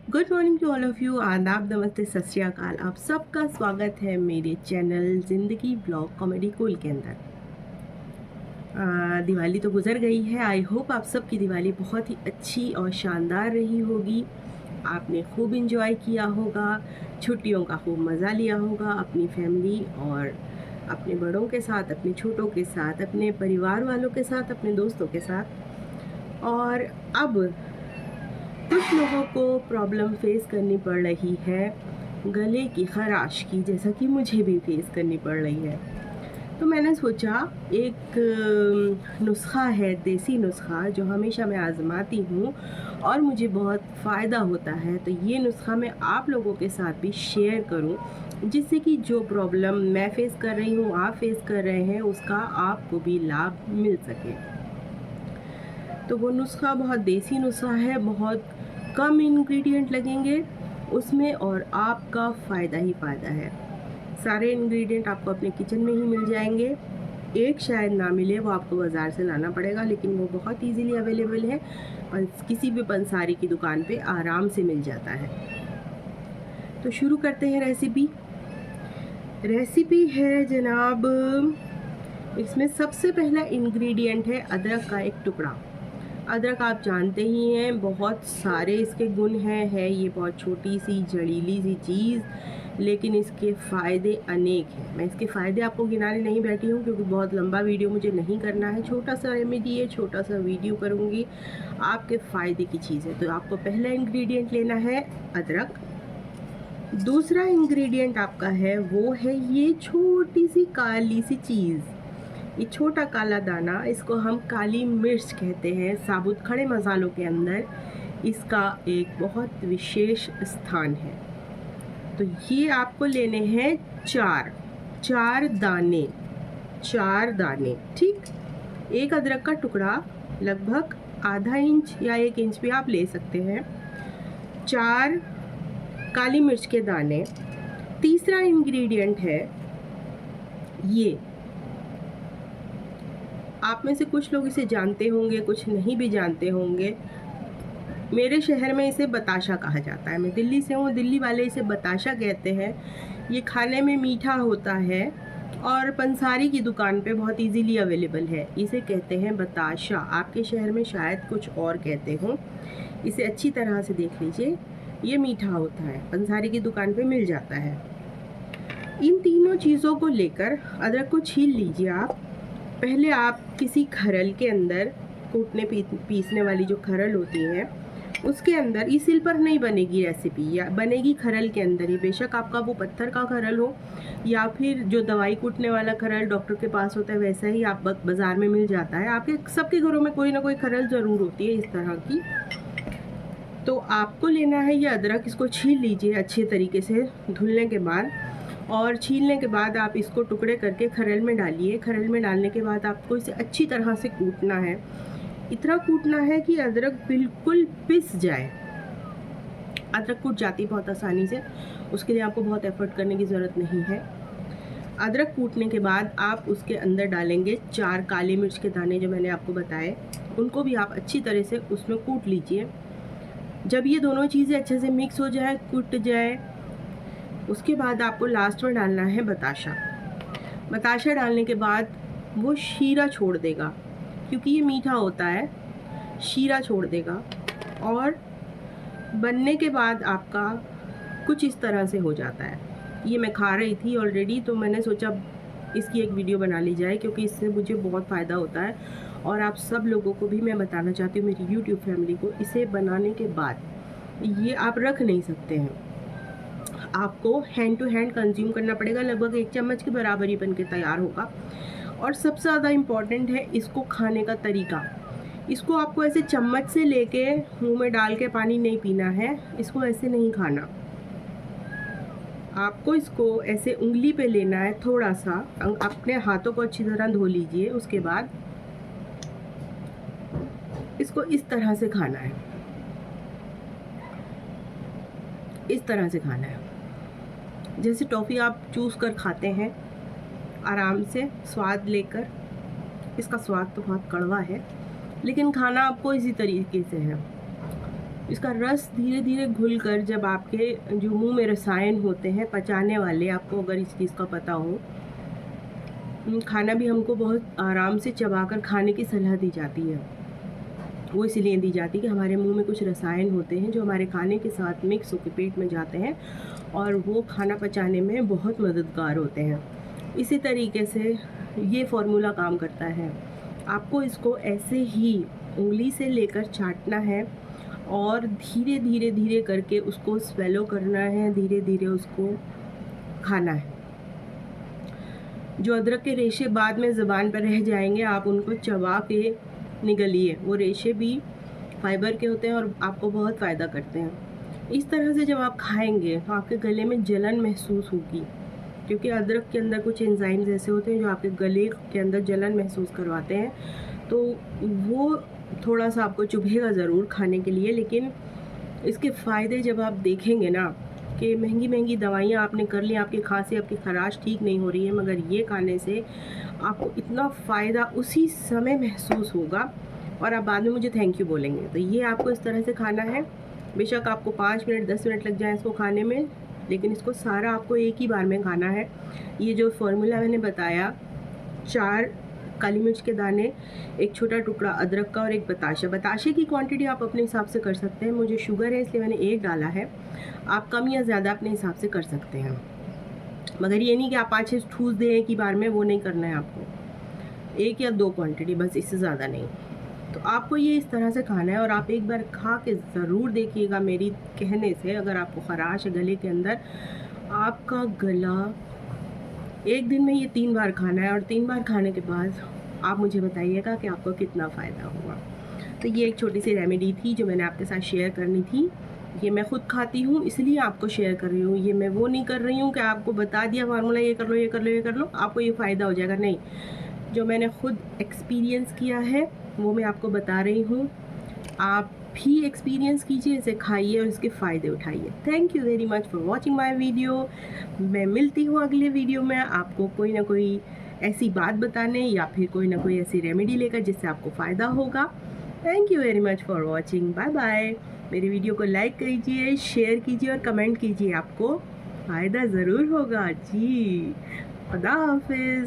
Good morning to all of you. आदाब, नमस्ते, सत श्री अकाल। आप सबका स्वागत है मेरे चैनल ज़िंदगी ब्लॉग कॉमेडी कूल के अंदर। दिवाली तो गुज़र गई है। आई होप आप सबकी दिवाली बहुत ही अच्छी और शानदार रही होगी। आपने खूब इंजॉय किया होगा, छुट्टियों का खूब मज़ा लिया होगा अपनी फैमिली और अपने बड़ों के साथ, अपने छोटों के साथ, अपने परिवार वालों के साथ, अपने दोस्तों के साथ। और अब कुछ लोगों को प्रॉब्लम फेस करनी पड़ रही है गले की ख़राश की, जैसा कि मुझे भी फेस करनी पड़ रही है। तो मैंने सोचा एक नुस्खा है, देसी नुस्खा, जो हमेशा मैं आज़माती हूँ और मुझे बहुत फ़ायदा होता है। तो ये नुस्खा मैं आप लोगों के साथ भी शेयर करूँ, जिससे कि जो प्रॉब्लम मैं फ़ेस कर रही हूँ, आप फ़ेस कर रहे हैं, उसका आपको भी लाभ मिल सके। तो वो नुस्खा बहुत देसी नुस्खा है, बहुत कम इंग्रेडिएंट लगेंगे उसमें और आपका फ़ायदा ही फ़ायदा है। सारे इंग्रेडिएंट आपको अपने किचन में ही मिल जाएंगे। एक शायद ना मिले, वो आपको बाज़ार से लाना पड़ेगा, लेकिन वो बहुत इजीली अवेलेबल है। किसी भी पंसारी की दुकान पे आराम से मिल जाता है। तो शुरू करते हैं रेसिपी। रेसिपी है जनाब, इसमें सबसे पहला इंग्रेडिएंट है अदरक का एक टुकड़ा। अदरक आप जानते ही हैं, बहुत सारे इसके गुण हैं। है ये बहुत छोटी सी जड़ीली सी चीज़, लेकिन इसके फ़ायदे अनेक हैं। मैं इसके फ़ायदे आपको गिनाने नहीं बैठी हूँ, क्योंकि बहुत लंबा वीडियो मुझे नहीं करना है। छोटा सा रेमेडी है, छोटा सा वीडियो करूँगी, आपके फ़ायदे की चीज़ है। तो आपको पहला इंग्रेडिएंट लेना है अदरक। दूसरा इंग्रेडिएंट आपका है वो है ये छोटी सी काली सी चीज़, ये छोटा काला दाना, इसको हम काली मिर्च कहते हैं। साबुत खड़े मसालों के अंदर इसका एक बहुत विशेष स्थान है। तो ये आपको लेने हैं चार दाने, चार दाने, ठीक। एक अदरक का टुकड़ा लगभग आधा इंच या 1 इंच भी आप ले सकते हैं। 4 काली मिर्च के दाने। तीसरा इंग्रेडिएंट है ये, आप में से कुछ लोग इसे जानते होंगे, कुछ नहीं भी जानते होंगे। मेरे शहर में इसे बताशा कहा जाता है। मैं दिल्ली से हूँ, दिल्ली वाले इसे बताशा कहते हैं। ये खाने में मीठा होता है और पंसारी की दुकान पे बहुत इजीली अवेलेबल है। इसे कहते हैं बताशा। आपके शहर में शायद कुछ और कहते हों। इसे अच्छी तरह से देख लीजिए, ये मीठा होता है, पंसारी की दुकान पे मिल जाता है। इन तीनों चीज़ों को लेकर अदरक को छील लीजिए आप। पहले आप किसी खरल के अंदर, कूटने पीसने वाली जो खरल होती है, उसके अंदर, इस सिल पर नहीं बनेगी रेसिपी, या बनेगी खरल के अंदर ही। बेशक आपका वो पत्थर का खरल हो या फिर जो दवाई कूटने वाला खरल डॉक्टर के पास होता है, वैसा ही आप बाज़ार में मिल जाता है। आपके सबके घरों में कोई ना कोई खरल ज़रूर होती है इस तरह की। तो आपको लेना है ये अदरक, इसको छील लीजिए अच्छे तरीके से धुलने के बाद। और छीलने के बाद आप इसको टुकड़े करके खरल में डालिए। खरल में डालने के बाद आपको इसे अच्छी तरह से कूटना है। इतना कूटना है कि अदरक बिल्कुल पिस जाए। अदरक कूट जाती है बहुत आसानी से, उसके लिए आपको बहुत एफर्ट करने की ज़रूरत नहीं है। अदरक कूटने के बाद आप उसके अंदर डालेंगे 4 काली मिर्च के दाने जो मैंने आपको बताए, उनको भी आप अच्छी तरह से उसमें कूट लीजिए। जब ये दोनों चीज़ें अच्छे से मिक्स हो जाए, कूट जाए, उसके बाद आपको लास्ट में डालना है बताशा। बताशा डालने के बाद वो शीरा छोड़ देगा, क्योंकि ये मीठा होता है, शीरा छोड़ देगा। और बनने के बाद आपका कुछ इस तरह से हो जाता है। ये मैं खा रही थी ऑलरेडी, तो मैंने सोचा इसकी एक वीडियो बना ली जाए, क्योंकि इससे मुझे बहुत फ़ायदा होता है और आप सब लोगों को भी मैं बताना चाहती हूँ, मेरी यूट्यूब फैमिली को। इसे बनाने के बाद ये आप रख नहीं सकते हैं, आपको हैंड टू हैंड कंज्यूम करना पड़ेगा। लगभग 1 चम्मच के बराबर ही बन के तैयार होगा। और सबसे ज़्यादा इम्पॉर्टेंट है इसको खाने का तरीका। इसको आपको ऐसे चम्मच से लेके मुंह में डाल के पानी नहीं पीना है, इसको ऐसे नहीं खाना। आपको इसको ऐसे उंगली पे लेना है, थोड़ा सा अपने हाथों को अच्छी तरह धो लीजिए। उसके बाद इसको इस तरह से खाना है, इस तरह से खाना है जैसे टॉफ़ी आप चूस कर खाते हैं, आराम से स्वाद लेकर। इसका स्वाद तो बहुत कड़वा है, लेकिन खाना आपको इसी तरीके से है। इसका रस धीरे-धीरे घुलकर जब आपके जो मुँह में रसायन होते हैं पचाने वाले, आपको अगर इस चीज़ का पता हो, खाना भी हमको बहुत आराम से चबाकर खाने की सलाह दी जाती है। वो इसीलिए दी जाती है कि हमारे मुँह में कुछ रसायन होते हैं जो हमारे खाने के साथ मिक्स होकर पेट में जाते हैं और वो खाना पचाने में बहुत मददगार होते हैं। इसी तरीके से ये फ़ॉर्मूला काम करता है। आपको इसको ऐसे ही उँगली से लेकर चाटना है और धीरे-धीरे करके उसको स्वेलो करना है, धीरे-धीरे उसको खाना है। जो अदरक के रेशे बाद में ज़ुबान पर रह जाएंगे, आप उनको चबा के निगलिए। वो रेशे भी फाइबर के होते हैं और आपको बहुत फ़ायदा करते हैं। इस तरह से जब आप खाएंगे तो आपके गले में जलन महसूस होगी, क्योंकि अदरक के अंदर कुछ एंजाइम्स ऐसे होते हैं जो आपके गले के अंदर जलन महसूस करवाते हैं। तो वो थोड़ा सा आपको चुभेगा ज़रूर खाने के लिए, लेकिन इसके फ़ायदे जब आप देखेंगे ना कि महंगी दवाइयाँ आपने कर ली, आपकी खांसी, आपकी खराश ठीक नहीं हो रही है, मगर ये खाने से आपको इतना फ़ायदा उसी समय महसूस होगा और आप बाद में मुझे थैंक यू बोलेंगे। तो ये आपको इस तरह से खाना है। बेशक आपको 5 मिनट 10 मिनट लग जाए इसको खाने में, लेकिन इसको सारा आपको एक ही बार में खाना है। ये जो फ़ॉर्मूला मैंने बताया, 4 काली मिर्च के दाने, एक छोटा टुकड़ा अदरक का और एक बताशा। बताशे की क्वांटिटी आप अपने हिसाब से कर सकते हैं। मुझे शुगर है इसलिए मैंने 1 डाला है। आप कम या ज़्यादा अपने हिसाब से कर सकते हैं, मगर ये नहीं कि आप 5-6 ठूस दें एक ही बार में, वो नहीं करना है आपको। 1 या 2 क्वांटिटी बस, इससे ज़्यादा नहीं। तो आपको ये इस तरह से खाना है और आप एक बार खा के ज़रूर देखिएगा मेरी कहने से। अगर आपको खराश है गले के अंदर, आपका गला एक दिन में ये 3 बार खाना है और 3 बार खाने के बाद आप मुझे बताइएगा कि आपको कितना फ़ायदा हुआ। तो ये एक छोटी सी रेमेडी थी जो मैंने आपके साथ शेयर करनी थी। ये मैं ख़ुद खाती हूँ इसलिए आपको शेयर कर रही हूँ। ये मैं वो नहीं कर रही हूँ कि आपको बता दिया फार्मूला ये कर लो, ये कर लो, ये कर लो, आपको ये फ़ायदा हो जाएगा, नहीं। जो मैंने ख़ुद एक्सपीरियंस किया है वो मैं आपको बता रही हूँ। आप भी एक्सपीरियंस कीजिए, इसे खाइए और इसके फ़ायदे उठाइए। Thank you very much for watching my video. मैं मिलती हूँ अगले वीडियो में आपको कोई ना कोई ऐसी बात बताने या फिर कोई ना कोई ऐसी रेमेडी लेकर जिससे आपको फ़ायदा होगा। Thank you very much for watching. Bye bye. मेरी वीडियो को लाइक कीजिए, शेयर कीजिए और कमेंट कीजिए, आपको फ़ायदा ज़रूर होगा जी। खुदा हाफिज़।